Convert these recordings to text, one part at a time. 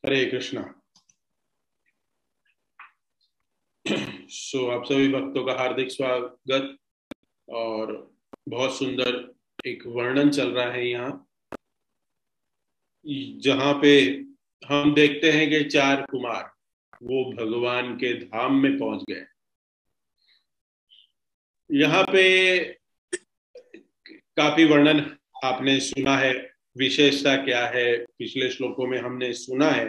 हरे कृष्णा। आप सभी भक्तों का हार्दिक स्वागत। और बहुत सुंदर एक वर्णन चल रहा है यहाँ, जहाँ पे हम देखते हैं कि चार कुमार वो भगवान के धाम में पहुंच गए। यहाँ पे काफी वर्णन आपने सुना है। विशेषता क्या है, पिछले श्लोकों में हमने सुना है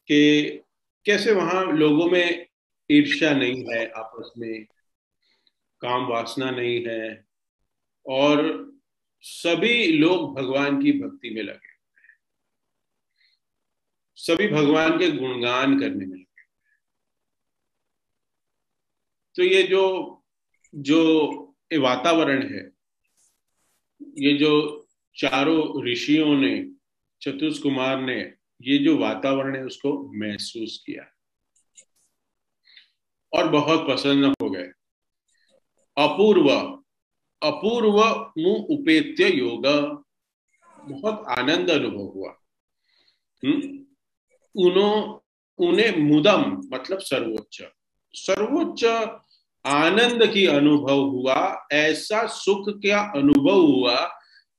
कि कैसे वहां लोगों में ईर्ष्या नहीं है, आपस में काम वासना नहीं है, और सभी लोग भगवान की भक्ति में लगे, सभी भगवान के गुणगान करने में लगे। तो ये जो जो ये वातावरण है, ये जो चारों ऋषियों ने, चतुष कुमार ने, ये जो वातावरण है उसको महसूस किया और बहुत प्रसन्न हो गए। अपूर्व अपूर्व मुंह उपेत्य योग, बहुत आनंद अनुभव हुआ। उन्हें मुदम मतलब सर्वोच्च सर्वोच्च आनंद की अनुभव हुआ। ऐसा सुख क्या अनुभव हुआ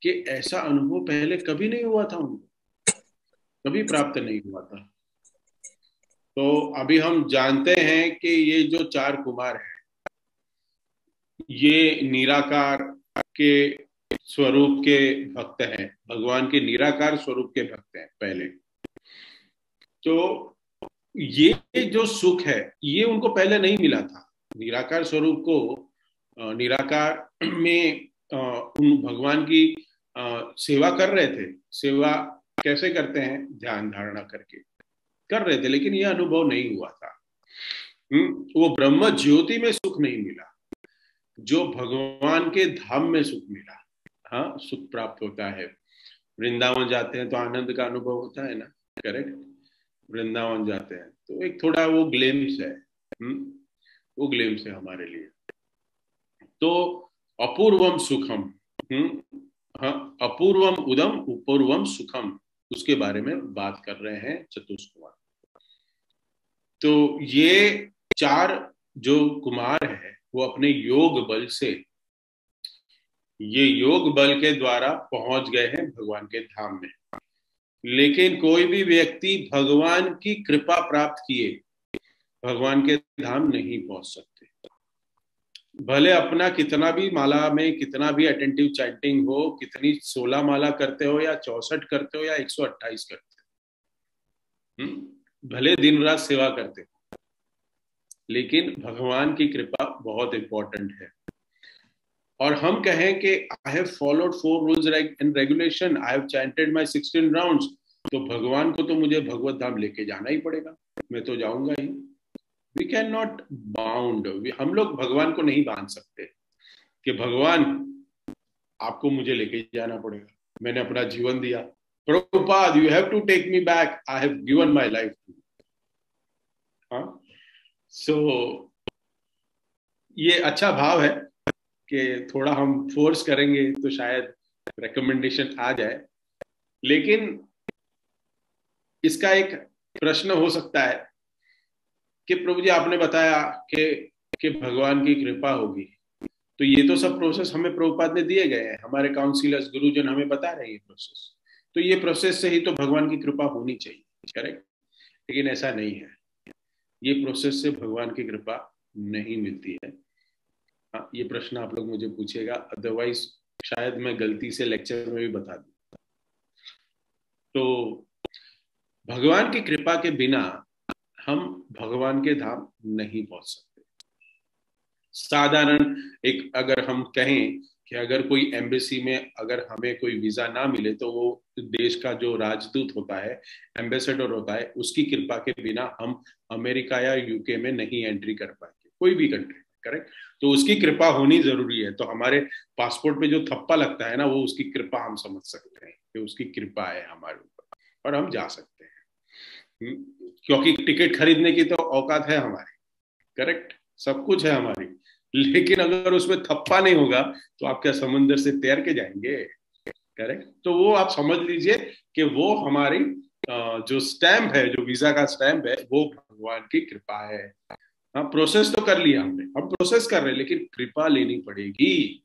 कि ऐसा अनुभव पहले कभी नहीं हुआ था, उनको कभी प्राप्त नहीं हुआ था। तो अभी हम जानते हैं कि ये जो चार कुमार हैं, ये निराकार के स्वरूप के भक्त हैं, भगवान के निराकार स्वरूप के भक्त हैं पहले। तो ये जो सुख है ये उनको पहले नहीं मिला था। निराकार स्वरूप को निराकार में उन भगवान की सेवा कर रहे थे। सेवा कैसे करते हैं? ध्यान धारणा करके कर रहे थे, लेकिन ये अनुभव नहीं हुआ था। वो ब्रह्म ज्योति में सुख नहीं मिला जो भगवान के धाम में सुख मिला। हाँ, सुख प्राप्त होता है। वृंदावन जाते हैं तो आनंद का अनुभव होता है ना, करेक्ट? वृंदावन जाते हैं तो एक थोड़ा वो ग्लिम्स है, वो ग्लिम्स है हमारे लिए। तो अपूर्वम सुखम, हाँ, अपूर्वम उदम अपूर्वम सुखम, उसके बारे में बात कर रहे हैं चतुष कुमार। तो ये चार जो कुमार है वो अपने योग बल से, ये योग बल के द्वारा पहुंच गए हैं भगवान के धाम में। लेकिन कोई भी व्यक्ति भगवान की कृपा प्राप्त किए भगवान के धाम नहीं पहुंच सकते। भले अपना कितना भी माला में कितना भी अटेंटिव चैंटिंग हो, कितनी 16 माला करते हो या 64 करते हो या 128 करते हो, भले दिन रात सेवा करते हो, लेकिन भगवान की कृपा बहुत इंपॉर्टेंट है। और हम कहें कि I have followed 4 rules and regulation, I have chanted my 16 rounds, तो भगवान को तो मुझे भगवत धाम लेके जाना ही पड़ेगा, मैं तो जाऊंगा ही। वी कैन नॉट बाउंड, हम लोग भगवान को नहीं बांध सकते कि भगवान आपको मुझे लेके जाना पड़ेगा, मैंने अपना जीवन दिया, Prabhupada you have to take me back, I have given my life. हाँ, सो ये अच्छा भाव है कि थोड़ा हम फोर्स करेंगे तो शायद रिकमेंडेशन आ जाए। लेकिन इसका एक प्रश्न हो सकता है कि प्रभु जी आपने बताया कि भगवान की कृपा होगी, तो ये तो सब प्रोसेस हमें प्रभुपाद ने दिए गए हैं, हमारे काउंसिलर्स गुरुजन हमें बता रहे हैं ये प्रोसेस, तो ये प्रोसेस से ही तो भगवान की कृपा होनी चाहिए, करेक्ट? लेकिन ऐसा नहीं है, ये प्रोसेस से भगवान की कृपा नहीं मिलती है। हाँ, ये प्रश्न आप लोग मुझे पूछेगा, अदरवाइज शायद मैं गलती से लेक्चर में भी बता दूं। तो भगवान की कृपा के बिना हम भगवान के धाम नहीं पहुंच सकते। साधारण एक अगर हम कहें कि अगर कोई एम्बेसी में अगर हमें कोई वीजा ना मिले तो वो देश का जो राजदूत होता है, एम्बेसडर होता है, उसकी कृपा के बिना हम अमेरिका या यूके में नहीं एंट्री कर पाएंगे, कोई भी कंट्री, करेक्ट? तो उसकी कृपा होनी जरूरी है। तो हमारे पासपोर्ट में जो थप्पा लगता है ना, वो उसकी कृपा हम समझ सकते हैं कि उसकी कृपा है हमारे ऊपर और हम जा सकते हैं। क्योंकि टिकट खरीदने की तो औकात है हमारी, करेक्ट? सब कुछ है हमारी, लेकिन अगर उसमें थप्पा नहीं होगा तो आप क्या समंदर से तैर के जाएंगे? करेक्ट? तो वो आप समझ लीजिए कि वो हमारी जो स्टैंप है, जो वीजा का स्टैंप है, वो भगवान की कृपा है। हाँ, प्रोसेस तो कर लिया हमने, हम प्रोसेस कर रहे हैं, लेकिन कृपा लेनी पड़ेगी।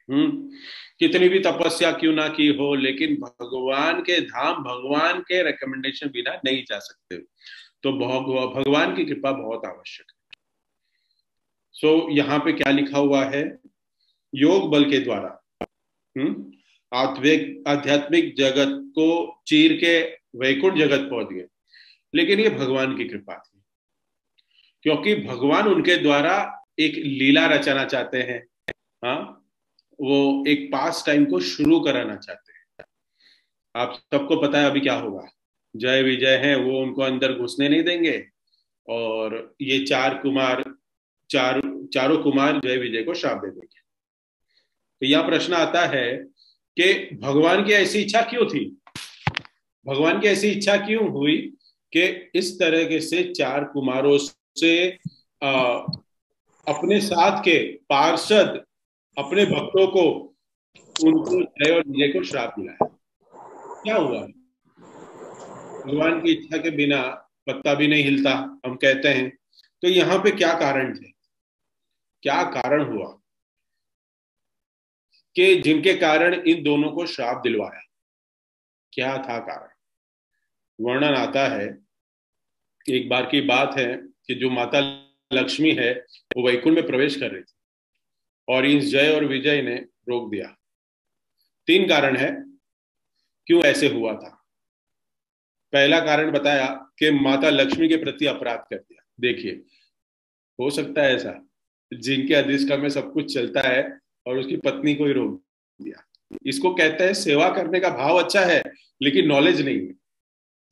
कितनी भी तपस्या क्यों ना की हो, लेकिन भगवान के धाम, भगवान के रिकमेंडेशन बिना नहीं जा सकते। तो भगवान की कृपा बहुत आवश्यक है। यहाँ पे क्या लिखा हुआ है? योग बल के द्वारा आध्यात्मिक जगत को चीर के वैकुंठ जगत पहुंच गए। लेकिन ये भगवान की कृपा थी, क्योंकि भगवान उनके द्वारा एक लीला रचाना चाहते हैं। हाँ, वो एक पास टाइम को शुरू कराना चाहते हैं। आप सबको पता है अभी क्या होगा। जय विजय है, वो उनको अंदर घुसने नहीं देंगे, और ये चारों कुमार जय विजय को श्राप दे देंगे। तो यह प्रश्न आता है कि भगवान की ऐसी इच्छा क्यों थी? भगवान की ऐसी इच्छा क्यों हुई कि इस तरह से चार कुमारों से अपने साथ के पार्षद, अपने भक्तों को, उनको जय और विजय को श्राप दिलाया? क्या हुआ? भगवान की इच्छा के बिना पत्ता भी नहीं हिलता, हम कहते हैं। तो यहाँ पे क्या कारण थे, क्या कारण हुआ कि जिनके कारण इन दोनों को श्राप दिलवाया? क्या था कारण? वर्णन आता है, एक बार की बात है कि जो माता लक्ष्मी है, वो वैकुंठ में प्रवेश कर रही थी, और इस जय और विजय ने रोक दिया। तीन कारण है क्यों ऐसे हुआ था। पहला कारण बताया कि माता लक्ष्मी के प्रति अपराध कर दिया। देखिए, हो सकता है ऐसा, जिनके अधिष्ठा में सब कुछ चलता है और उसकी पत्नी को ही रोक दिया। इसको कहते हैं सेवा करने का भाव अच्छा है, लेकिन नॉलेज नहीं है।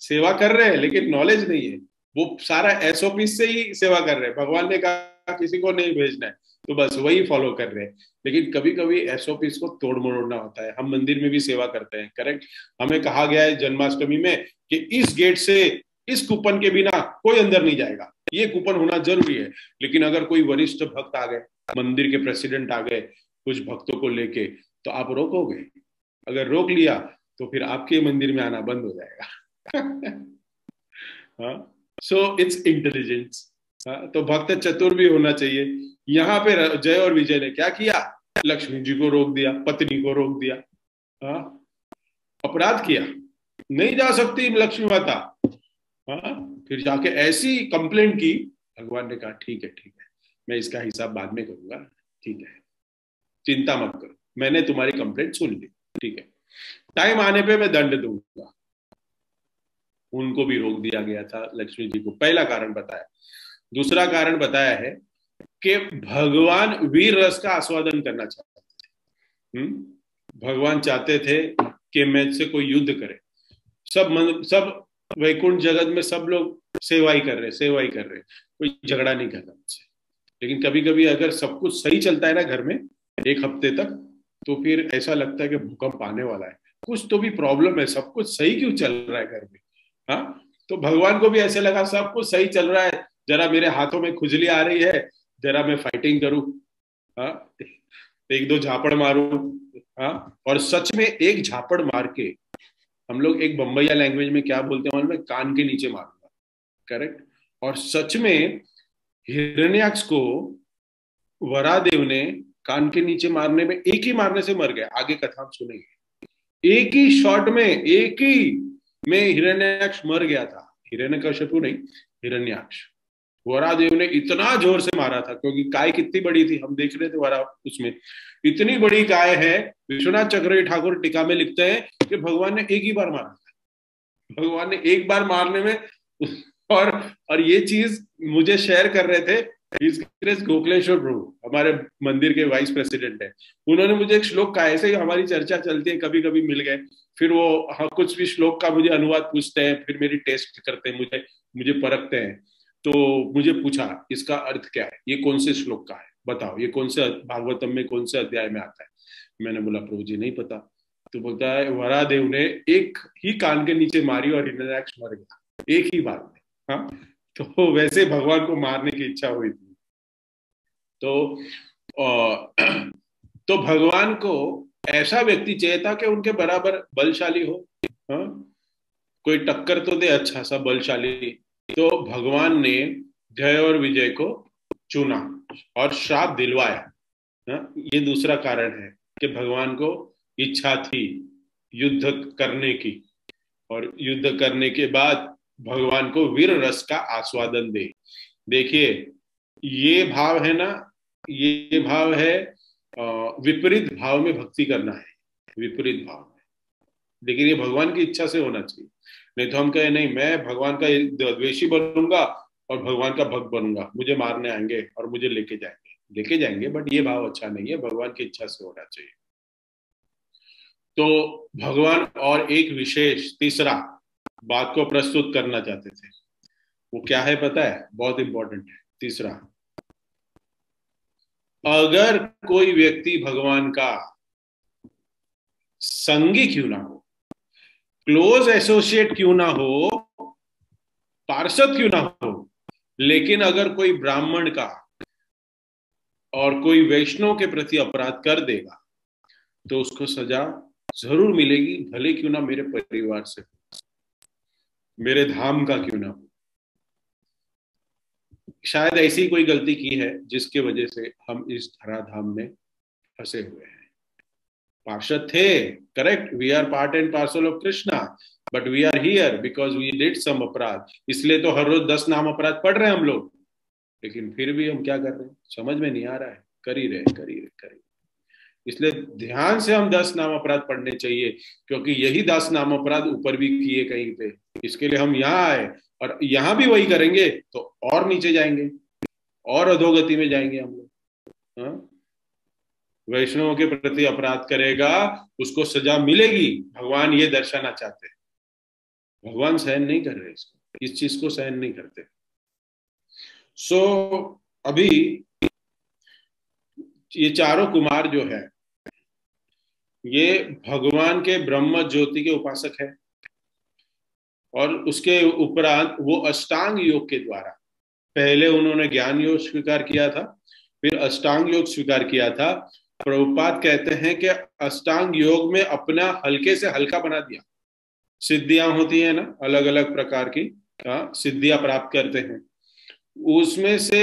सेवा कर रहे हैं लेकिन नॉलेज नहीं है। वो सारा एसओपी से ही सेवा कर रहे हैं। भगवान ने कहा किसी को नहीं भेजना है, तो बस वही फॉलो कर रहे हैं। लेकिन कभी कभी एसओपी को तोड़ मरोड़ना होता है। हम मंदिर में भी सेवा करते हैं, करेक्ट। हमें कहा गया है जन्माष्टमी में कि इस गेट से, इस कूपन के बिना कोई अंदर नहीं जाएगा, ये कूपन होना जरूरी है। लेकिन अगर कोई वरिष्ठ भक्त आ गए, मंदिर के प्रेसिडेंट आ गए कुछ भक्तों को लेके, तो आप रोकोगे? अगर रोक लिया तो फिर आपके मंदिर में आना बंद हो जाएगा। So it's intelligence. तो भक्त चतुर भी होना चाहिए। यहाँ पे जय और विजय ने क्या किया? लक्ष्मी जी को रोक दिया, पत्नी को रोक दिया। हाँ, अपराध किया, नहीं जा सकती लक्ष्मी माता। हाँ, फिर जाके ऐसी कंप्लेंट की। भगवान ने कहा ठीक है ठीक है, मैं इसका हिसाब बाद में करूंगा, ठीक है, चिंता मत करो, मैंने तुम्हारी कंप्लेंट सुन ली, ठीक है, टाइम आने पे मैं दंड दूंगा। उनको भी रोक दिया गया था, लक्ष्मी जी को। पहला कारण बताया। दूसरा कारण बताया है कि भगवान वीर रस का आस्वादन करना चाहते थे। भगवान चाहते थे कि मैं से कोई युद्ध करे। सब वैकुंठ जगत में सब लोग सेवा ही कर रहे, सेवा ही कर रहे, कोई झगड़ा नहीं कर रहा मुझसे। लेकिन कभी कभी अगर सब कुछ सही चलता है ना घर में एक हफ्ते तक, तो फिर ऐसा लगता है कि भूकंप आने वाला है, कुछ तो भी प्रॉब्लम है, सब कुछ सही क्यों चल रहा है घर में। हाँ, तो भगवान को भी ऐसे लगा सब कुछ सही चल रहा है, जरा मेरे हाथों में खुजली आ रही है, जरा मैं फाइटिंग करूं। हाँ, एक दो झापड़ मारूं। हाँ, और सच में एक झापड़ मार के, हम लोग एक बम्बैया लैंग्वेज में क्या बोलते हैं मालूम है? कान के नीचे मारूंगा, करेक्ट। और सच में हिरण्याक्ष को वरादेव ने कान के नीचे मारने में, एक ही मारने से मर गया। आगे कथा हम सुनेंगे। एक ही शॉट में, एक ही में हिरण्याक्ष मर गया था। हिरण्यकशिपु नहीं, हिरण्याक्ष। वरादेव ने इतना जोर से मारा था, क्योंकि काय कितनी बड़ी थी, हम देख रहे थे वरा उसमें, इतनी बड़ी काय है। विश्वनाथ चक्रवर्ती ठाकुर टीका में लिखते हैं कि भगवान ने एक ही बार मारा था। भगवान ने एक बार मारने में और और ये चीज मुझे शेयर कर रहे थे गोखलेश्वर प्रभु, हमारे मंदिर के वाइस प्रेसिडेंट है। उन्होंने मुझे एक श्लोक का, ऐसे ही हमारी चर्चा चलती है, कभी कभी मिल गए, फिर वो हाँ, कुछ भी श्लोक का मुझे अनुवाद पूछते हैं, फिर मेरी टेस्ट करते हैं, मुझे मुझे परखते हैं। तो मुझे पूछा इसका अर्थ क्या है, ये कौन से श्लोक का है, बताओ ये कौन से भागवतम में कौन से अध्याय में आता है। मैंने बोला प्रभु जी नहीं पता। तो बोलता है वरादेव ने एक ही कान के नीचे मारी और हिरण्याक्ष मर गया एक ही बार में। हाँ, तो वैसे भगवान को मारने की इच्छा हुई थी। तो तो भगवान को ऐसा व्यक्ति चाहिए था कि उनके बराबर बलशाली हो। हाँ, कोई टक्कर तो दे अच्छा सा बलशाली। तो भगवान ने जय और विजय को चुना और श्राप दिलवाया। ये दूसरा कारण है कि भगवान को इच्छा थी युद्ध करने की, और युद्ध करने के बाद भगवान को वीर रस का आस्वादन दे। देखिए, ये भाव है ना, ये भाव है विपरीत भाव में भक्ति करना है, विपरीत भाव में। लेकिन ये भगवान की इच्छा से होना चाहिए। नहीं तो हम कहें नहीं, मैं भगवान का द्वेषी बनूंगा और भगवान का भक्त बनूंगा, मुझे मारने आएंगे और मुझे लेके जाएंगे, बट ये भाव अच्छा नहीं है, भगवान की इच्छा से होना चाहिए। तो भगवान और एक विशेष तीसरा बात को प्रस्तुत करना चाहते थे। वो क्या है पता है? बहुत इंपॉर्टेंट है। तीसरा, अगर कोई व्यक्ति भगवान का संगी क्यों ना हो, क्लोज एसोसिएट क्यों ना हो, पार्षद क्यों ना हो, लेकिन अगर कोई ब्राह्मण का और कोई वैष्णव के प्रति अपराध कर देगा तो उसको सजा जरूर मिलेगी, भले क्यों ना मेरे परिवार से, मेरे धाम का क्यों ना हो। शायद ऐसी कोई गलती की है जिसके वजह से हम इस धराधाम में फंसे हुए हैं। पार्षद थे, correct, we are part and parcel of Krishna, but we are here because we did some अपराध। इसलिए तो हर रोज 10 नाम अपराध पढ़ रहे हैं हम लोग, लेकिन फिर भी हम क्या कर रहे हैं समझ में नहीं आ रहा है। कर ही रहे। इसलिए ध्यान से हम 10 नाम अपराध पढ़ने चाहिए, क्योंकि यही 10 नाम अपराध ऊपर भी किए कहीं पे। इसके लिए हम यहाँ आए, और यहाँ भी वही करेंगे तो और नीचे जाएंगे, और अधोगति में जाएंगे हम लोग। वैष्णवों के प्रति अपराध करेगा, उसको सजा मिलेगी, भगवान ये दर्शाना चाहते हैं। भगवान सहन नहीं कर रहे इसको, इस चीज को सहन नहीं करते। सो अभी ये चारों कुमार जो है, ये भगवान के ब्रह्म ज्योति के उपासक है, और उसके उपरांत वो अष्टांग योग के द्वारा, पहले उन्होंने ज्ञान योग स्वीकार किया था, फिर अष्टांग योग स्वीकार किया था। प्रभुपाद कहते हैं कि अष्टांग योग में अपना हल्के से हल्का बना दिया। सिद्धियां होती है ना, अलग अलग प्रकार की सिद्धियां प्राप्त करते हैं, उसमें से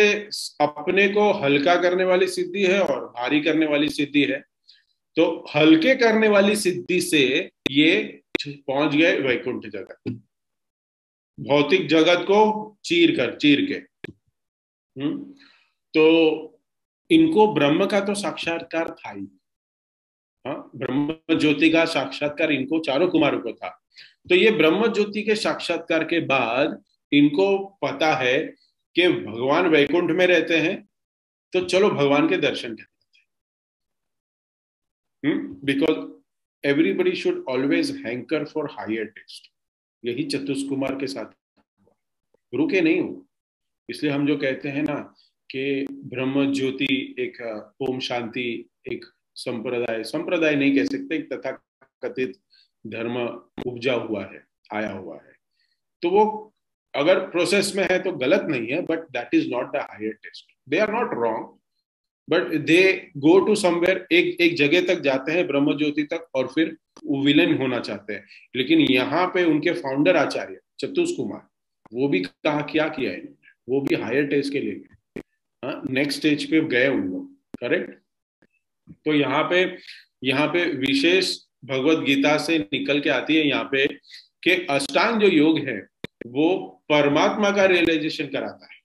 अपने को हल्का करने वाली सिद्धि है और भारी करने वाली सिद्धि है। तो हल्के करने वाली सिद्धि से ये पहुंच गए वैकुंठ जगत, भौतिक जगत को चीर के। तो इनको ब्रह्म का तो साक्षात्कार था ही, ब्रह्म ज्योति का साक्षात्कार इनको चारों कुमारों को था। तो ये ब्रह्म ज्योति के साक्षात्कार के बाद इनको पता है कि भगवान वैकुंठ में रहते हैं, तो चलो भगवान के दर्शन करते हैं। Because everybody should always hanker for higher taste. यही चतुष्कुमार के साथ रुके नहीं हो। इसलिए हम जो कहते हैं ना कि ब्रह्म ज्योति एक ओम शांति एक संप्रदाय नहीं कह सकते, एक तथा कथित धर्म उपजा हुआ है, आया हुआ है। तो वो अगर प्रोसेस में है तो गलत नहीं है, but that is not the higher taste. They are not wrong, but they go to somewhere, एक जगह तक जाते हैं ब्रह्म ज्योति तक, और फिर विलन होना चाहते हैं। लेकिन यहाँ पे उनके फाउंडर आचार्य चतुष्कुमार, वो भी कहा क्या किया है, वो भी हायर टेस्ट के लिए गए, नेक्स्ट स्टेज पे गए उन लोग, करेक्ट। तो यहाँ पे विशेष भगवत गीता से निकल के आती है यहाँ पे कि अष्टांग जो योग है वो परमात्मा का रियलाइजेशन कराता है।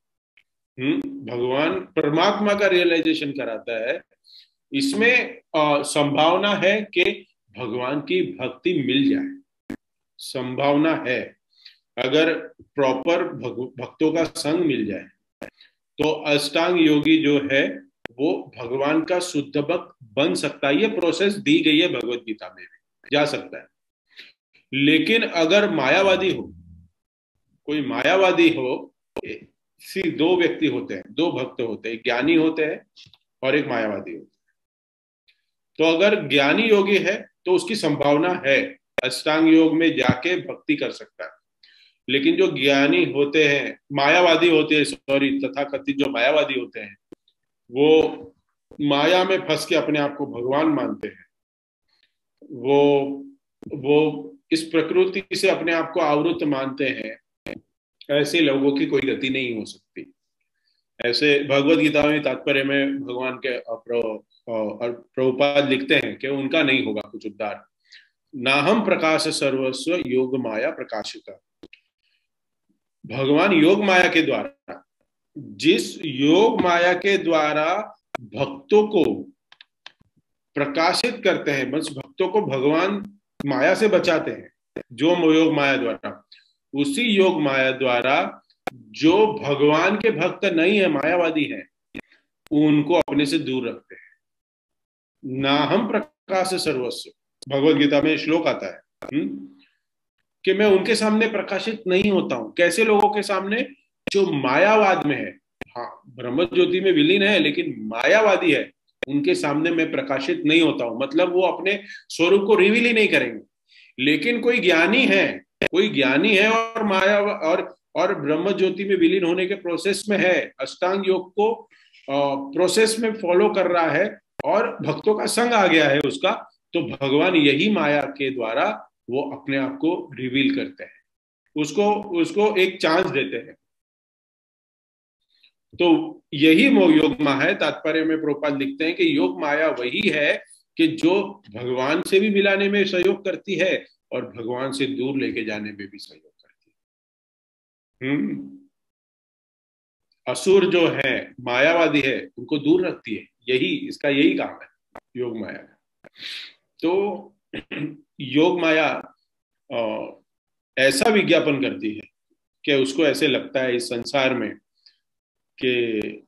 भगवान परमात्मा का रियलाइजेशन कराता है। इसमें संभावना है कि भगवान की भक्ति मिल जाए, संभावना है। अगर प्रॉपर भक्तों का संग मिल जाए तो अष्टांग योगी जो है वो भगवान का शुद्ध भक्त बन सकता है। ये प्रोसेस दी गई है भगवत गीता में भी, जा सकता है। लेकिन अगर मायावादी हो, कोई मायावादी हो, दो व्यक्ति होते हैं, दो भक्त होते हैं, एक ज्ञानी होते हैं और एक मायावादी होते हैं। तो अगर ज्ञानी योगी है तो उसकी संभावना है अष्टांग योग में जाके भक्ति कर सकता है। लेकिन जो ज्ञानी होते हैं, मायावादी होते हैं, सॉरी, तथाकथित जो मायावादी होते हैं, वो माया में फंस के अपने आप को भगवान मानते हैं। वो इस प्रकृति से अपने आप को आवृत मानते हैं, ऐसे लोगों की कोई गति नहीं हो सकती। ऐसे भगवत गीता में तात्पर्य में भगवान के प्रभुपाद लिखते हैं कि उनका नहीं होगा कुछ उद्धार। नाहम प्रकाश सर्वस्व योग माया प्रकाशिता। भगवान योग माया के द्वारा, जिस योग माया के द्वारा भक्तों को प्रकाशित करते हैं, बस भक्तों को भगवान माया से बचाते हैं, जो योग माया द्वारा, उसी योग माया द्वारा जो भगवान के भक्त नहीं है, मायावादी है, उनको अपने से दूर रखते हैं। नाहम प्रकाश सर्वस्व, भगवत गीता में श्लोक आता है कि मैं उनके सामने प्रकाशित नहीं होता हूं। कैसे लोगों के सामने? जो मायावाद में है, हाँ ब्रह्म ज्योति में विलीन है लेकिन मायावादी है, उनके सामने मैं प्रकाशित नहीं होता हूं। मतलब वो अपने स्वरूप को रिवील ही नहीं करेंगे। लेकिन कोई ज्ञानी है, कोई ज्ञानी है और माया और ब्रह्म ज्योति में विलीन होने के प्रोसेस में है, अष्टांग योग को प्रोसेस में फॉलो कर रहा है और भक्तों का संग आ गया है उसका, तो भगवान यही माया के द्वारा वो अपने आप को रिवील करते हैं, उसको एक चांस देते हैं। तो यही योग माया है। तात्पर्य में प्रभुपाद लिखते हैं कि योग माया वही है कि जो भगवान से भी मिलाने में सहयोग करती है और भगवान से दूर लेके जाने में भी सहयोग करती है। असुर जो है, मायावादी है, उनको दूर रखती है। इसका यही काम है योग माया का। तो योग माया ऐसा विज्ञापन करती है कि उसको ऐसे लगता है इस संसार में कि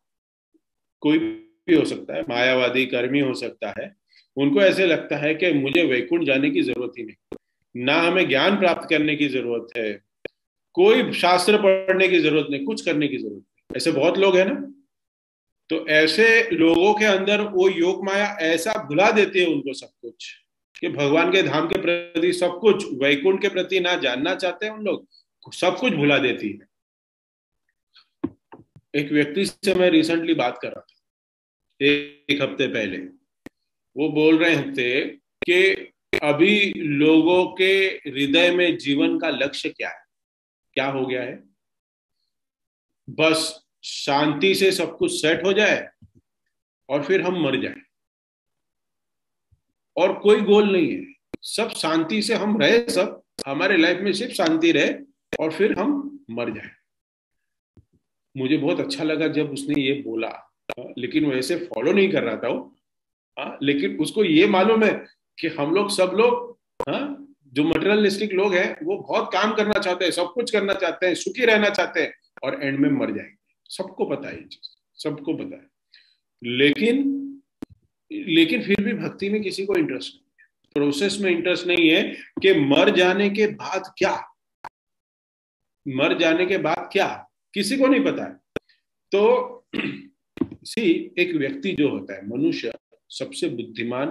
कोई भी हो सकता है, मायावादी कर्मी हो सकता है, उनको ऐसे लगता है कि मुझे वैकुंठ जाने की जरूरत ही नहीं, ना हमें ज्ञान प्राप्त करने की जरूरत है, कोई शास्त्र पढ़ने की जरूरत नहीं, कुछ करने की जरूरत नहीं। ऐसे बहुत लोग हैं ना। तो ऐसे लोगों के अंदर वो योग माया ऐसा भुला देती है उनको सब कुछ, कि भगवान के धाम के प्रति सब कुछ, वैकुंठ के प्रति ना जानना चाहते हैं उन लोग, सब कुछ भुला देती है। एक व्यक्ति से मैं रिसेंटली बात कर रहा था, एक हफ्ते पहले। वो बोल रहे थे कि अभी लोगों के हृदय में जीवन का लक्ष्य क्या है, क्या हो गया है? बस शांति से सब कुछ सेट हो जाए और फिर हम मर जाए, और कोई गोल नहीं है। सब शांति से हम रहे, सब हमारे लाइफ में सिर्फ शांति रहे और फिर हम मर जाए। मुझे बहुत अच्छा लगा जब उसने ये बोला, लेकिन वो ऐसे फॉलो नहीं कर रहा था वो। लेकिन उसको ये मालूम है कि हम लोग, सब लोग, जो मटेरियलिस्टिक लोग हैं, वो बहुत काम करना चाहते हैं, सब कुछ करना चाहते हैं, सुखी रहना चाहते हैं, और एंड में मर जाएंगे। सबको पता है ये चीज, सबको पता है। लेकिन फिर भी भक्ति में किसी को इंटरेस्ट नहीं है, प्रोसेस में इंटरेस्ट नहीं है कि मर जाने के बाद क्या, मर जाने के बाद क्या, किसी को नहीं पता है। तो एक व्यक्ति जो होता है, मनुष्य सबसे बुद्धिमान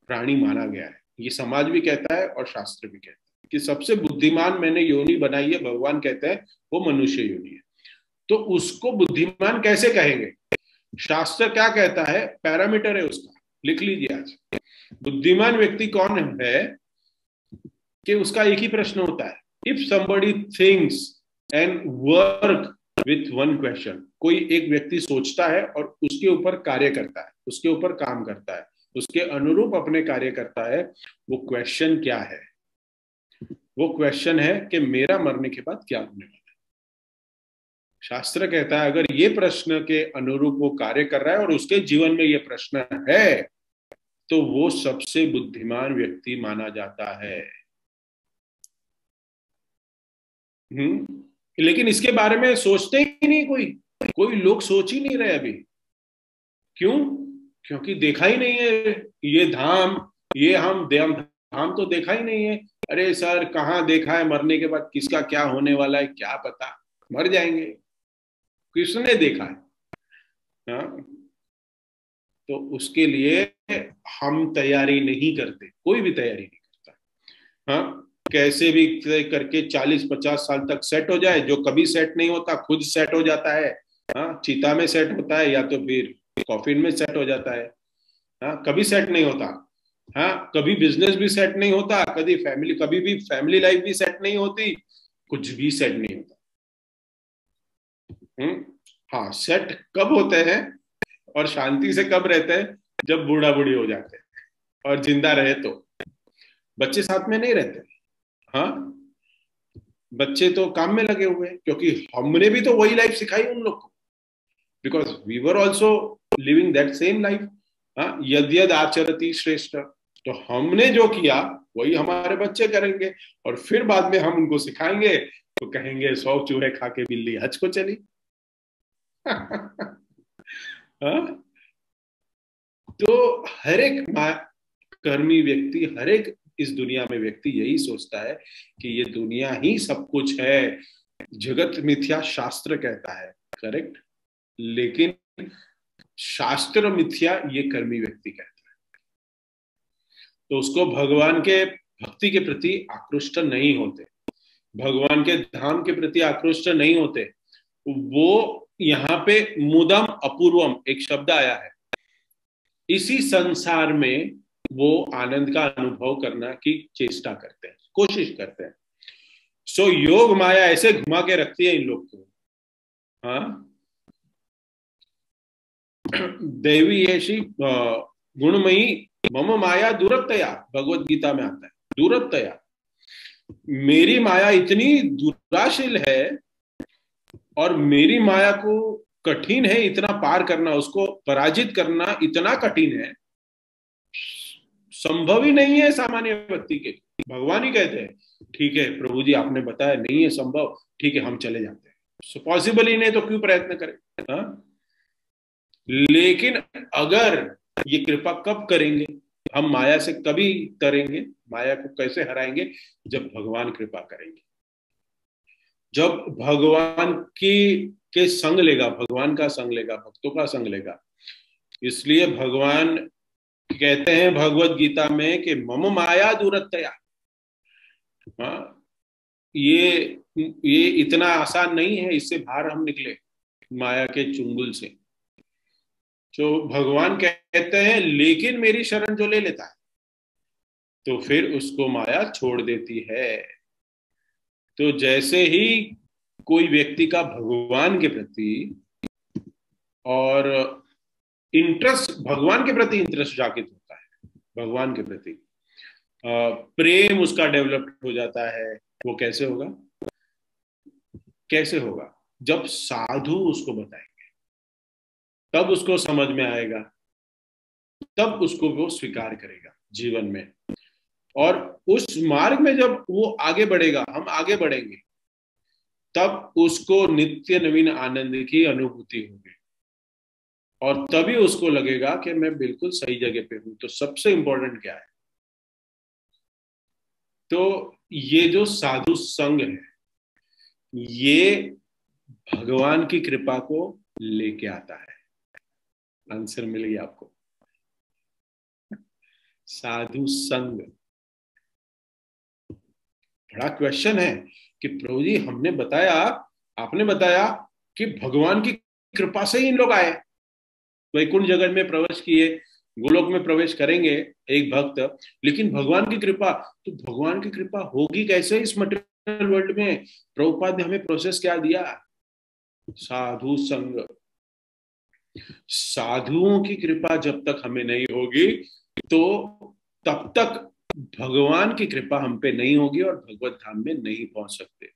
प्राणी माना गया है। ये समाज भी कहता है और शास्त्र भी कहता है कि सबसे बुद्धिमान मैंने योनि बनाई है, भगवान कहते हैं वो मनुष्य योनि है। तो उसको बुद्धिमान कैसे कहेंगे? शास्त्र क्या कहता है, पैरामीटर है उसका, लिख लीजिए आज। बुद्धिमान व्यक्ति कौन है कि उसका एक ही प्रश्न होता है, if somebody thinks and work with one question। कोई एक व्यक्ति सोचता है और उसके ऊपर कार्य करता है, उसके ऊपर काम करता है, उसके अनुरूप अपने कार्य करता है, वो क्वेश्चन क्या है? वो क्वेश्चन है कि मेरा मरने के बाद क्या होने वाला है। शास्त्र कहता है अगर ये प्रश्न के अनुरूप वो कार्य कर रहा है और उसके जीवन में ये प्रश्न है, तो वो सबसे बुद्धिमान व्यक्ति माना जाता है। लेकिन इसके बारे में सोचते ही नहीं, कोई लोग सोच ही नहीं रहे अभी। क्यों? क्योंकि देखा ही नहीं है ये धाम, ये हम धाम तो देखा ही नहीं है। अरे सर, कहाँ देखा है मरने के बाद किसका क्या होने वाला है, क्या पता, मर जाएंगे, किसने देखा है? हाँ? तो उसके लिए हम तैयारी नहीं करते, कोई भी तैयारी नहीं करता। हाँ, कैसे भी करके 40-50 साल तक सेट हो जाए। जो कभी सेट नहीं होता खुद सेट हो जाता है। हाँ, चीता में सेट होता है या तो फिर कॉफिन में सेट हो जाता है। हाँ, कभी सेट नहीं होता। हाँ, कभी बिजनेस भी सेट नहीं होता, कभी भी फैमिली लाइफ भी सेट नहीं होती, कुछ भी सेट नहीं होता। हम्म। हाँ, सेट कब होते हैं और शांति से कब रहते हैं? जब बूढ़ा बूढ़ी हो जाते हैं और जिंदा रहे तो। बच्चे साथ में नहीं रहते। हाँ, बच्चे तो काम में लगे हुए हैं, क्योंकि हमने भी तो वही लाइफ सिखाई उन लोग को, because we were also living that same life. हाँ, यद यद आचरती श्रेष्ठ, तो हमने जो किया वही हमारे बच्चे करेंगे, और फिर बाद में हम उनको सिखाएंगे तो कहेंगे 100 चूहे खा के बिल्ली हज को चली। हाँ? तो हर एक कर्मी व्यक्ति, हर एक इस दुनिया में व्यक्ति यही सोचता है कि ये दुनिया ही सब कुछ है, जगत मिथ्या शास्त्र कहता है, करेक्ट। लेकिन शास्त्र मिथ्या ये कर्मी व्यक्ति कहता है। तो उसको भगवान के भक्ति के प्रति आकृष्ट नहीं होते, भगवान के धाम के प्रति आकृष्ट नहीं होते। वो यहाँ पे मुदम अपूर्वम एक शब्द आया है, इसी संसार में वो आनंद का अनुभव करना की चेष्टा करते हैं, कोशिश करते हैं। सो योग माया ऐसे घुमा के रखती है इन लोग को। हाँ, देवी ऐसी गुणमयी मम माया दूरतया, भगवत गीता में आता है, दूरतया। मेरी माया इतनी दुराशील है और मेरी माया को कठिन है इतना पार करना, उसको पराजित करना इतना कठिन है, संभव ही नहीं है सामान्य व्यक्ति के। भगवान ही कहते हैं ठीक है प्रभु जी आपने बताया नहीं है संभव, ठीक है हम चले जाते हैं, सो पॉसिबल ही नहीं तो क्यों प्रयत्न करें। हाँ? लेकिन अगर ये कृपा कब करेंगे, हम माया से कभी तरेंगे, माया को कैसे हराएंगे? जब भगवान कृपा करेंगे, जब भगवान की के संग लेगा, भगवान का संग लेगा, भक्तों का संग लेगा। इसलिए भगवान कहते हैं भगवत गीता में कि मम माया दूरतया। हाँ, ये इतना आसान नहीं है, इससे बाहर हम निकले माया के चुंगल से। तो भगवान कहते हैं लेकिन मेरी शरण जो ले लेता है तो फिर उसको माया छोड़ देती है। तो जैसे ही कोई व्यक्ति का भगवान के प्रति और इंटरेस्ट, भगवान के प्रति इंटरेस्ट जागृत होता है, भगवान के प्रति प्रेम उसका डेवलप हो जाता है, वो कैसे होगा? कैसे होगा? जब साधु उसको बताएंगे तब उसको समझ में आएगा, तब उसको वो स्वीकार करेगा जीवन में। और उस मार्ग में जब वो आगे बढ़ेगा, हम आगे बढ़ेंगे, तब उसको नित्य नवीन आनंद की अनुभूति होगी, और तभी उसको लगेगा कि मैं बिल्कुल सही जगह पे हूं। तो सबसे इंपॉर्टेंट क्या है? तो ये जो साधु संग है ये भगवान की कृपा को लेके आता है। आंसर मिल गया आपको? साधु संग बड़ा क्वेश्चन है कि प्रभु जी हमने बताया, आपने बताया कि भगवान की कृपा से ही इन लोग आए, वैकुंठ जगत में प्रवेश किए, गोलोक में प्रवेश करेंगे एक भक्त, लेकिन भगवान की कृपा, तो भगवान की कृपा होगी कैसे इस मटेरियल वर्ल्ड में? प्रभुपाद ने हमें प्रोसेस क्या दिया? साधु संग। साधुओं की कृपा जब तक हमें नहीं होगी तो तब तक भगवान की कृपा हम पे नहीं होगी और भगवत धाम में नहीं पहुंच सकते।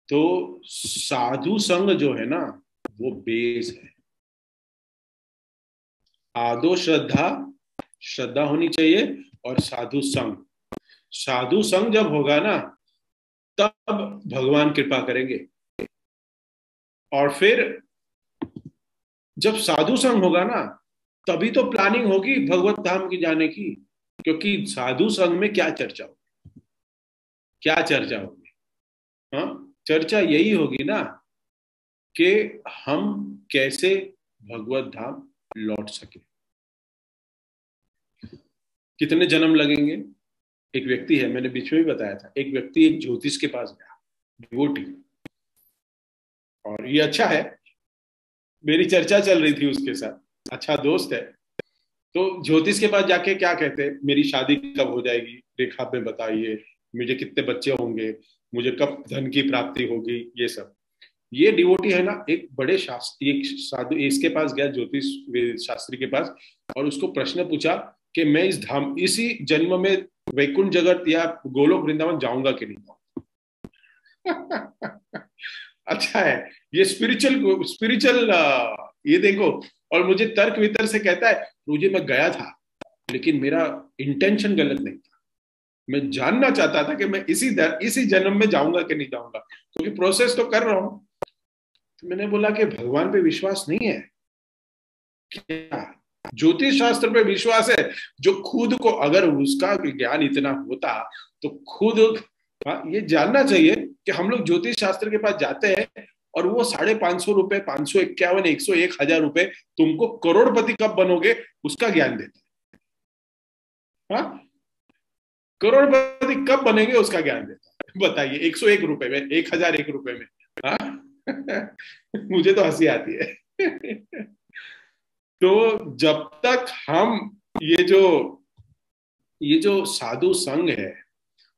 तो साधु संग जो है ना वो बेस है। आदो श्रद्धा, श्रद्धा होनी चाहिए, और साधु संग, साधु संग जब होगा ना तब भगवान कृपा करेंगे। और फिर जब साधु संग होगा ना तभी तो प्लानिंग होगी भगवत धाम की जाने की, क्योंकि साधु संग में क्या चर्चा होगी? क्या चर्चा होगी? हाँ, चर्चा यही होगी ना कि हम कैसे भगवत धाम लौट सके। कितने जन्म लगेंगे? एक व्यक्ति है, मैंने बीच में भी बताया था, एक व्यक्ति एक ज्योतिष के पास गया, डिवोटी, और ये अच्छा है, मेरी चर्चा चल रही थी उसके साथ, अच्छा दोस्त है। तो ज्योतिष के पास जाके क्या कहते हैं, मेरी शादी कब हो जाएगी, रेखा में बताइए, मुझे कितने बच्चे होंगे, मुझे कब धन की प्राप्ति होगी, ये सब। ये डिवोटी है ना, एक बड़े शास्त्री, एक साधु इसके पास गया, ज्योतिष शास्त्री के पास, और उसको प्रश्न पूछा कि मैं इस धाम, इसी जन्म में वैकुंठ जगत या गोलोक वृंदावन जाऊंगा कि नहीं जाऊंगा। अच्छा है, ये स्पिरिचुअल स्पिरिचुअल, ये देखो। और मुझे तर्क वितर्क से कहता है, मुझे मैं गया था लेकिन मेरा इंटेंशन गलत नहीं था, मैं जानना चाहता था कि मैं इसी जन्म में जाऊंगा कि नहीं जाऊंगा, क्योंकि प्रोसेस तो कर रहा हूं। तो मैंने बोला कि भगवान पे विश्वास नहीं है क्या? ज्योतिष शास्त्र पे विश्वास है, जो खुद को, अगर उसका ज्ञान इतना होता तो खुद, हाँ, ये जानना चाहिए कि हम लोग ज्योतिष शास्त्र के पास जाते हैं और वो 550 रुपए, 551, 101, 1000 रुपए, तुमको करोड़पति कब बनोगे उसका ज्ञान देते हैं। हाँ, करोड़पति कब बनेंगे उसका ज्ञान देता है। बताइए, 101 रुपए में, 1001 रुपए में। हाँ। मुझे तो हंसी आती है। तो जब तक हम ये जो साधु संघ है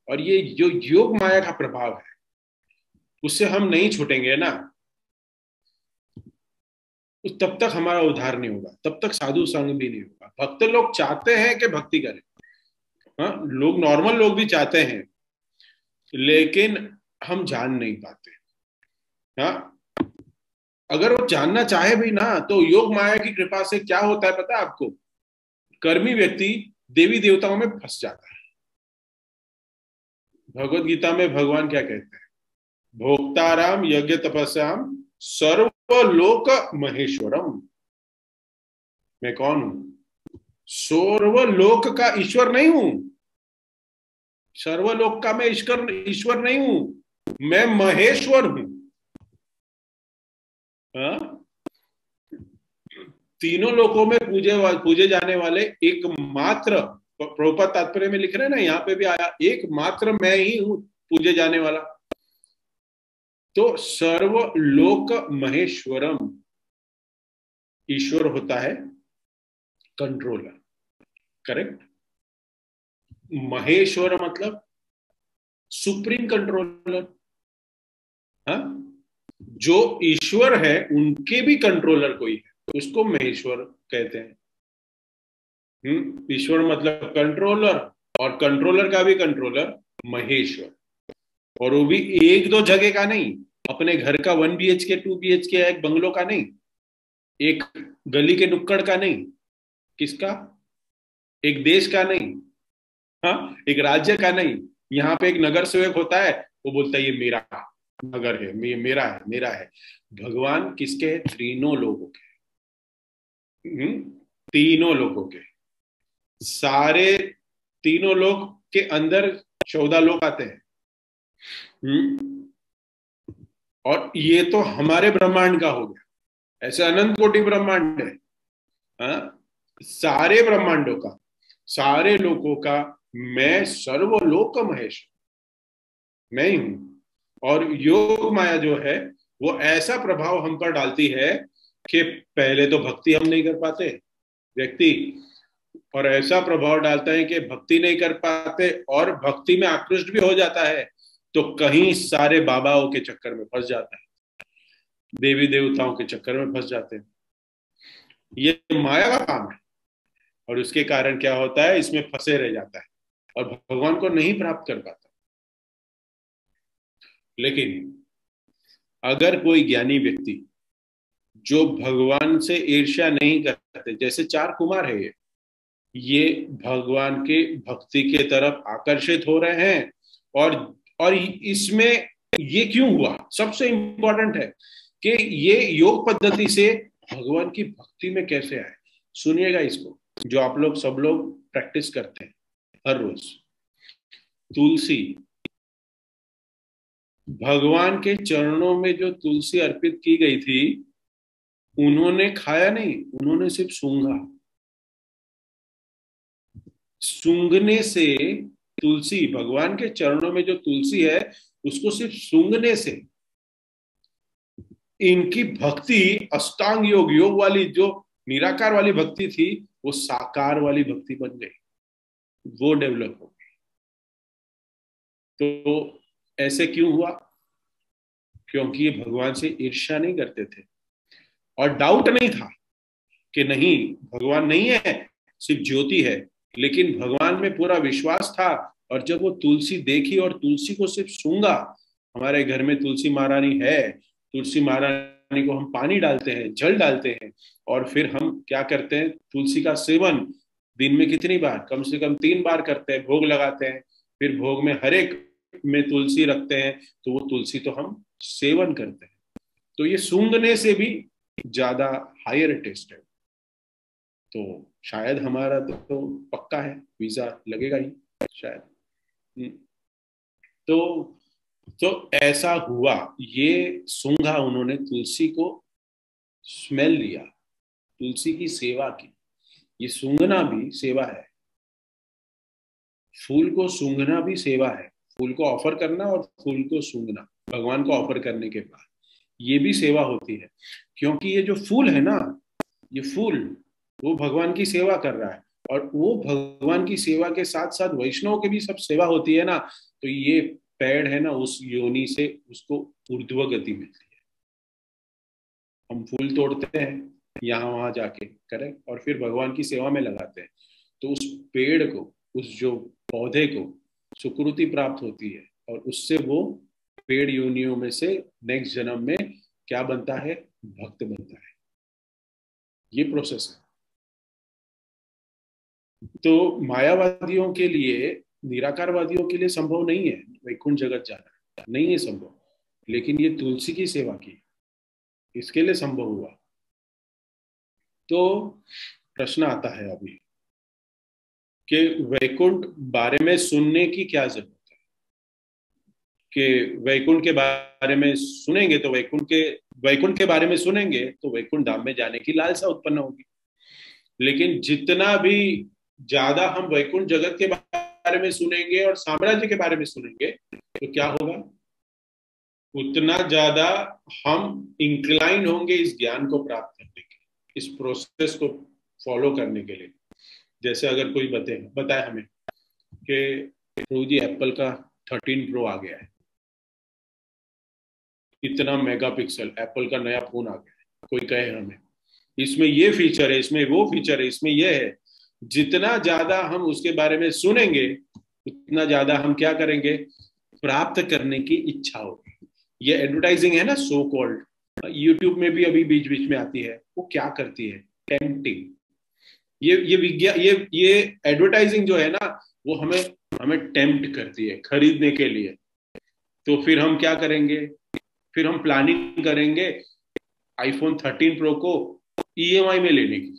और ये जो योग माया का प्रभाव है, उससे हम नहीं छूटेंगे ना, तो तब तक हमारा उद्धार नहीं होगा, तब तक साधु संग भी नहीं होगा। भक्त लोग चाहते हैं कि भक्ति करें, हाँ, लोग, नॉर्मल लोग भी चाहते हैं, लेकिन हम जान नहीं पाते। हाँ, अगर वो जानना चाहे भी ना, तो योग माया की कृपा से क्या होता है पता है आपको? कर्मी व्यक्ति देवी देवताओं में फंस जाता है। भगवत गीता में भगवान क्या कहते हैं? भोक्ताराम यज्ञ तपस्याम सर्वलोक महेश्वरम। मैं कौन हूं? सर्वलोक का ईश्वर नहीं हूं, सर्वलोक का मैं ईश्वर नहीं हूं, मैं महेश्वर हूं। हाँ? तीनों लोकों में पूजे जाने वाले एकमात्र, प्रभुपाद तात्पर्य में लिख रहे हैं ना, यहाँ पे भी आया, एकमात्र मैं ही हूं पूजे जाने वाला। तो सर्वलोक महेश्वरम, ईश्वर होता है कंट्रोलर, करेक्ट? महेश्वर मतलब सुप्रीम कंट्रोलर। हाँ, जो ईश्वर है उनके भी कंट्रोलर कोई है, उसको महेश्वर कहते हैं। ईश्वर मतलब कंट्रोलर, और कंट्रोलर का भी कंट्रोलर महेश्वर। और वो भी एक दो जगह का नहीं, अपने घर का 1 BHK 2 BHK एक बंगलों का नहीं, एक गली के नुक्कड़ का नहीं, किसका? एक देश का नहीं, हाँ, एक राज्य का नहीं। यहाँ पे एक नगर सेवक होता है, वो बोलता है ये मेरा नगर है, मेरा है, मेरा है। भगवान किसके है? तीनों लोगों के। तीनों लोगों के, सारे तीनों लोग के अंदर 14 लोग आते हैं। और ये तो हमारे ब्रह्मांड का हो गया, ऐसे अनंत कोटि ब्रह्मांड है। हाँ? सारे ब्रह्मांडों का, सारे लोगों का मैं सर्वलोक महेश, मैं ही हूं। और योग माया जो है वो ऐसा प्रभाव हम पर डालती है कि पहले तो भक्ति हम नहीं कर पाते व्यक्ति, और ऐसा प्रभाव डालता है कि भक्ति नहीं कर पाते और भक्ति में आकृष्ट भी हो जाता है, तो कहीं सारे बाबाओं के चक्कर में फंस जाता है, देवी देवताओं के चक्कर में फंस जाते हैं। ये माया का काम है, और उसके कारण क्या होता है, इसमें फंसे रह जाता है और भगवान को नहीं प्राप्त कर पाता। लेकिन अगर कोई ज्ञानी व्यक्ति जो भगवान से ईर्ष्या नहीं करते, जैसे 4 कुमार है, ये भगवान के भक्ति के तरफ आकर्षित हो रहे हैं। और इसमें ये क्यों हुआ, सबसे इंपॉर्टेंट है कि ये योग पद्धति से भगवान की भक्ति में कैसे आए। सुनिएगा इसको, जो आप लोग सब लोग प्रैक्टिस करते हैं हर रोज। तुलसी, भगवान के चरणों में जो तुलसी अर्पित की गई थी, उन्होंने खाया नहीं, उन्होंने सिर्फ सूंघा। सूंघने से, तुलसी, भगवान के चरणों में जो तुलसी है उसको सिर्फ सूंघने से इनकी भक्ति, अष्टांग योग, योग वाली जो निराकार वाली भक्ति थी, वो साकार वाली भक्ति बन गई, वो डेवलप हो गई। तो ऐसे क्यों हुआ? क्योंकि ये भगवान से ईर्ष्या नहीं करते थे और डाउट नहीं था कि नहीं भगवान नहीं है, सिर्फ ज्योति है, लेकिन भगवान में पूरा विश्वास था। और जब वो तुलसी देखी और तुलसी को सिर्फ सूंघा, हमारे घर में तुलसी महारानी है, तुलसी महारानी को हम पानी डालते हैं, जल डालते हैं, और फिर हम क्या करते हैं, तुलसी का सेवन दिन में कितनी बार, कम से कम 3 बार करते हैं, भोग लगाते हैं, फिर भोग में हर एक में तुलसी रखते हैं, तो वो तुलसी तो हम सेवन करते हैं। तो ये सूंघने से भी ज्यादा हायर टेस्ट है। तो शायद हमारा तो पक्का है, वीजा लगेगा ही शायद। तो ऐसा हुआ, ये सूंघा उन्होंने, तुलसी को स्मेल लिया, तुलसी की सेवा की। ये सूंघना भी सेवा है, फूल को सूंघना भी सेवा है, फूल को ऑफर करना और फूल को सूंघना भगवान को ऑफर करने के बाद, ये भी सेवा होती है। क्योंकि ये जो फूल है ना, ये फूल वो भगवान की सेवा कर रहा है, और वो भगवान की सेवा के साथ साथ वैष्णव की भी सब सेवा होती है ना, तो ये पेड़ है ना, उस योनि से उसको ऊर्ध्व गति मिलती है। हम फूल तोड़ते हैं यहाँ वहां जाके, करेक्ट, और फिर भगवान की सेवा में लगाते हैं, तो उस पेड़ को, उस जो पौधे को सुकृति प्राप्त होती है, और उससे वो पेड़ योनियों में से नेक्स्ट जन्म में क्या बनता है, भक्त बनता है। ये प्रोसेस है। तो मायावादियों के लिए, निराकारवादियों के लिए संभव नहीं है वैकुंठ जगत जाना, नहीं है संभव, लेकिन ये तुलसी की सेवा की, इसके लिए संभव हुआ। तो प्रश्न आता है अभी कि वैकुंठ बारे में सुनने की क्या जरूरत है, कि वैकुंठ के बारे में सुनेंगे तो वैकुंठ के बारे में सुनेंगे तो वैकुंठ धाम में जाने की लालसा उत्पन्न होगी। लेकिन जितना भी ज्यादा हम वैकुंठ जगत के बारे में सुनेंगे और साम्राज्य के बारे में सुनेंगे तो क्या होगा, उतना ज्यादा हम इंक्लाइन होंगे इस ज्ञान को प्राप्त करने के, इस प्रोसेस को फॉलो करने के लिए। जैसे अगर कोई बताए हमें कि प्रभु जी एप्पल का 13 प्रो आ गया है, इतना मेगापिक्सल एप्पल का नया फोन आ गया है, कोई कहे हमें इसमें ये फीचर है, इसमें वो फीचर है, इसमें ये है, जितना ज्यादा हम उसके बारे में सुनेंगे उतना ज्यादा हम क्या करेंगे, प्राप्त करने की इच्छा होगी। ये एडवर्टाइजिंग है ना, सो कॉल्ड, यूट्यूब में भी अभी बीच बीच में आती है, वो क्या करती है, टेम्पटिंग। ये विज्ञान, ये एडवर्टाइजिंग जो है ना, वो हमें हमें टेम्प्ट करती है खरीदने के लिए। तो फिर हम क्या करेंगे, फिर हम प्लानिंग करेंगे आईफोन 13 प्रो को ईएमआई में लेने की।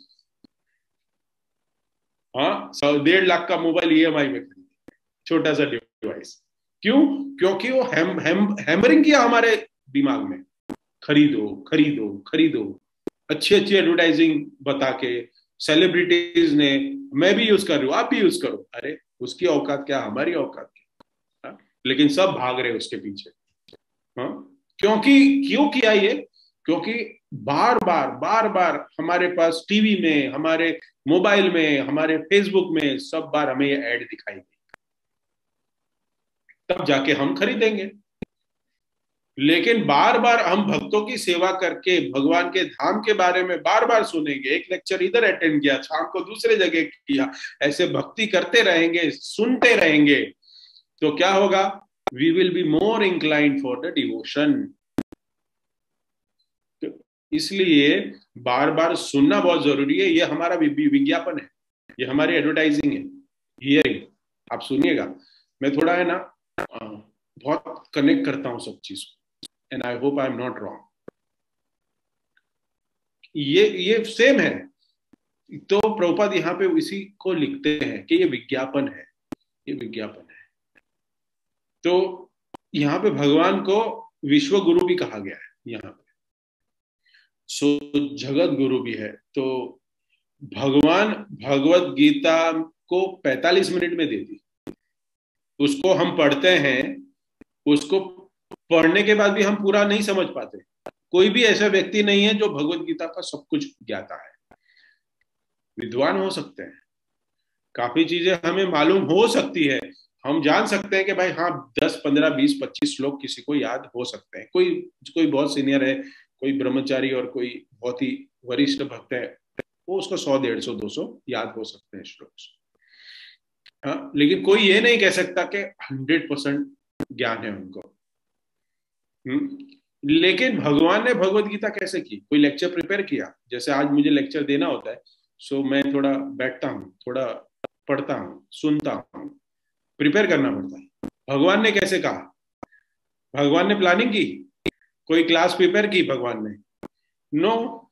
हाँ, 1.5 लाख का मोबाइल ईएमआई में खरीदे, छोटा सा डिवाइस। क्यों? क्योंकि वो हैमरिंग किया हमारे दिमाग में, खरीदो खरीदो खरीदो, अच्छी अच्छी एडवर्टाइजिंग बता के, सेलिब्रिटीज ने, मैं भी यूज कर रही हूँ आप भी यूज करो, अरे उसकी औकात क्या, हमारी औकात क्या। हाँ? लेकिन सब भाग रहे उसके पीछे। हाँ, क्योंकि क्यों किया ये, क्योंकि बार बार हमारे पास टीवी में, हमारे मोबाइल में, हमारे फेसबुक में सब बार हमें ये ऐड दिखाई दी, तब जाके हम खरीदेंगे। लेकिन बार बार हम भक्तों की सेवा करके भगवान के धाम के बारे में बार बार सुनेंगे, एक लेक्चर इधर अटेंड किया, शाम को दूसरे जगह किया, ऐसे भक्ति करते रहेंगे, सुनते रहेंगे, तो क्या होगा, we will be more inclined for the devotion. इसलिए बार बार सुनना बहुत जरूरी है। ये हमारा विज्ञापन है, ये हमारी एडवर्टाइजिंग है, हियरिंग। आप सुनिएगा, मैं थोड़ा है ना बहुत कनेक्ट करता हूं सब चीज को, and I hope I am not wrong. ये सेम है। तो प्रभुपाद यहाँ पे इसी को लिखते हैं कि ये विज्ञापन है, ये विज्ञापन है। तो यहाँ पे भगवान को विश्व गुरु भी कहा गया है यहाँ पे, सो जगत गुरु भी है। तो भगवान भगवत गीता को 45 मिनट में दे दी, उसको हम पढ़ते हैं, उसको पढ़ने के बाद भी हम पूरा नहीं समझ पाते। कोई भी ऐसा व्यक्ति नहीं है जो भगवत गीता का सब कुछ ज्ञाता है। विद्वान हो सकते हैं, काफी चीजें हमें मालूम हो सकती है, हम जान सकते हैं कि भाई हाँ 10 15 20 25 श्लोक किसी को याद हो सकते हैं, कोई कोई बहुत सीनियर है, कोई ब्रह्मचारी और कोई बहुत ही वरिष्ठ भक्त है, वो उसको 100 150 200 याद हो सकते हैं श्लोक। हाँ, लेकिन कोई ये नहीं कह सकता कि 100% ज्ञान है उनको। लेकिन भगवान ने भगवत गीता कैसे की, कोई लेक्चर प्रिपेयर किया, जैसे आज मुझे लेक्चर देना होता है, सो मैं थोड़ा बैठता हूँ, थोड़ा पढ़ता हूँ, सुनता हूँ, प्रिपेयर करना पड़ता है। भगवान ने कैसे कहा, भगवान ने प्लानिंग की, कोई क्लास प्रिपेयर की भगवान ने? नो,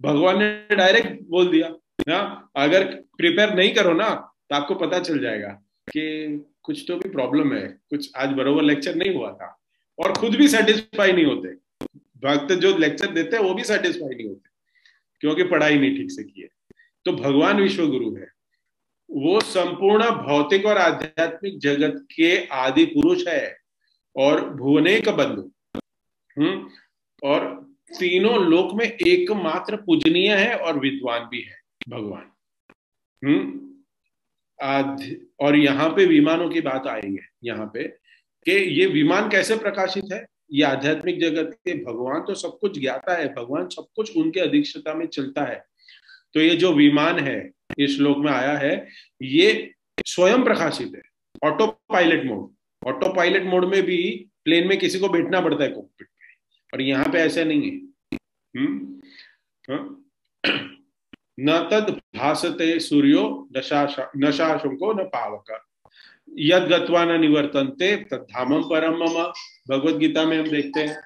भगवान ने डायरेक्ट बोल दिया ना। अगर प्रिपेयर नहीं करो ना तो आपको पता चल जाएगा कि कुछ तो भी प्रॉब्लम है, कुछ आज बरोबर लेक्चर नहीं हुआ था, और खुद भी सेटिस्फाई नहीं होते, भक्त जो लेक्चर देते हैं वो भी सेटिस्फाई नहीं होते क्योंकि पढ़ाई नहीं ठीक से की है। तो भगवान विश्व गुरु है, वो संपूर्ण भौतिक और आध्यात्मिक जगत के आदि पुरुष है और भुवनेक बंधु। और तीनों लोक में एकमात्र पूजनीय है और विद्वान भी है भगवान। और यहाँ पे विमानों की बात आई है यहाँ पे कि ये विमान कैसे प्रकाशित है, ये आध्यात्मिक जगत के भगवान तो सब कुछ ज्ञाता है, भगवान सब कुछ उनके अधीक्षता में चलता है। तो ये जो विमान है इस श्लोक में आया है, ये स्वयं प्रकाशित है, auto pilot mode. Auto pilot mode में भी प्लेन में किसी को बैठना पड़ता है कॉकपिट में, और यहाँ पे ऐसा नहीं है। न तद भासते सूर्यो नशाशंको न पावक यद गत्वा न निवर्तन्ते तद्धामम परम मम। भगवत गीता में हम देखते हैं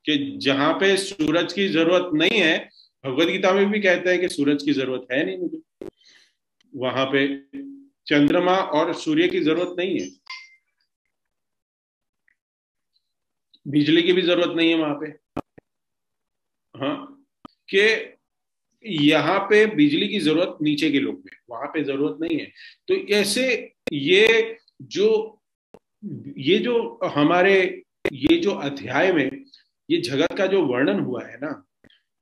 कि जहां पे सूरज की जरूरत नहीं है, भगवत गीता में भी कहते हैं कि सूरज की जरूरत है नहीं मुझे, वहां पे चंद्रमा और सूर्य की जरूरत नहीं है, बिजली की भी जरूरत नहीं है वहां पे। हाँ, कि यहाँ पे बिजली की जरूरत नीचे के लोग में, वहां पे जरूरत नहीं है। तो ऐसे ये जो ये जो हमारे ये जो अध्याय में ये जगत का जो वर्णन हुआ है ना,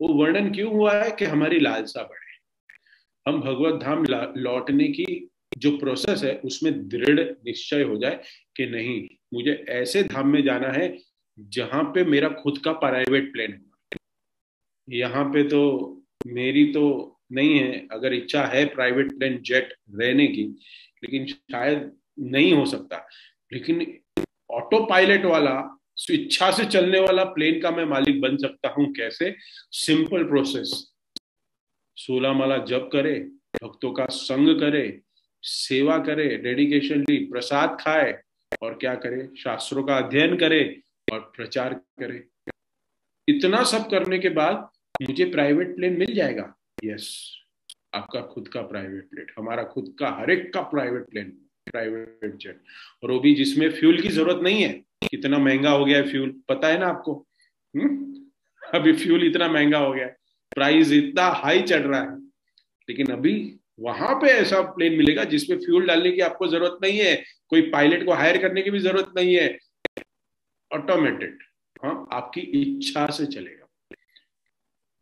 वो वर्णन क्यों हुआ है कि हमारी लालसा बढ़े, हम भगवत धाम लौटने की जो प्रोसेस है उसमें दृढ़ निश्चय हो जाए कि नहीं, मुझे ऐसे धाम में जाना है जहां पे मेरा खुद का प्राइवेट प्लेन हो। यहाँ पे तो मेरी तो नहीं है, अगर इच्छा है प्राइवेट प्लेन जेट रहने की, लेकिन शायद नहीं हो सकता। लेकिन ऑटो पायलट वाला स्वेच्छा से चलने वाला प्लेन का मैं मालिक बन सकता हूं कैसे? सिंपल प्रोसेस, 16 माला जप करे, भक्तों का संग करे, सेवा करे, डेडिकेशनली प्रसाद खाए, और क्या करे, शास्त्रों का अध्ययन करे और प्रचार करे। इतना सब करने के बाद मुझे प्राइवेट प्लेन मिल जाएगा। यस, आपका खुद का प्राइवेट प्लेन, हमारा खुद का हर एक का प्राइवेट प्लेन, प्राइवेट जेट, और वो भी जिसमें फ्यूल की जरूरत नहीं है। कितना महंगा हो गया है फ्यूल, पता है ना आपको? अभी फ्यूल इतना महंगा हो गया है, प्राइस इतना हाई चढ़ रहा है, लेकिन अभी वहां पे ऐसा प्लेन मिलेगा जिसमें फ्यूल डालने की आपको जरूरत नहीं है, कोई पायलट को हायर करने की भी जरूरत नहीं है, ऑटोमेटेड। हाँ, आपकी इच्छा से चलेगा,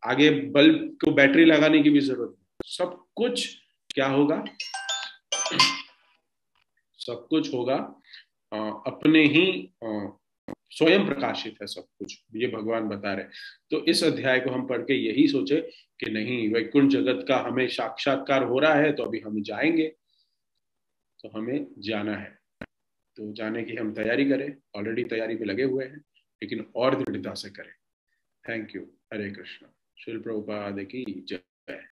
आगे बल्ब को बैटरी लगाने की भी जरूरत नहीं, सब कुछ क्या होगा, सब कुछ होगा अपने ही स्वयं प्रकाशित है सब कुछ, ये भगवान बता रहे। तो इस अध्याय को हम पढ़ के यही सोचे कि नहीं, वैकुंठ जगत का हमें साक्षात्कार हो रहा है तो अभी हम जाएंगे, तो हमें जाना है, तो जाने की हम तैयारी करें, ऑलरेडी तैयारी पे लगे हुए हैं, लेकिन और दृढ़ता से करें। Thank you. हरे कृष्णा। श्रील प्रभुपाद की जय।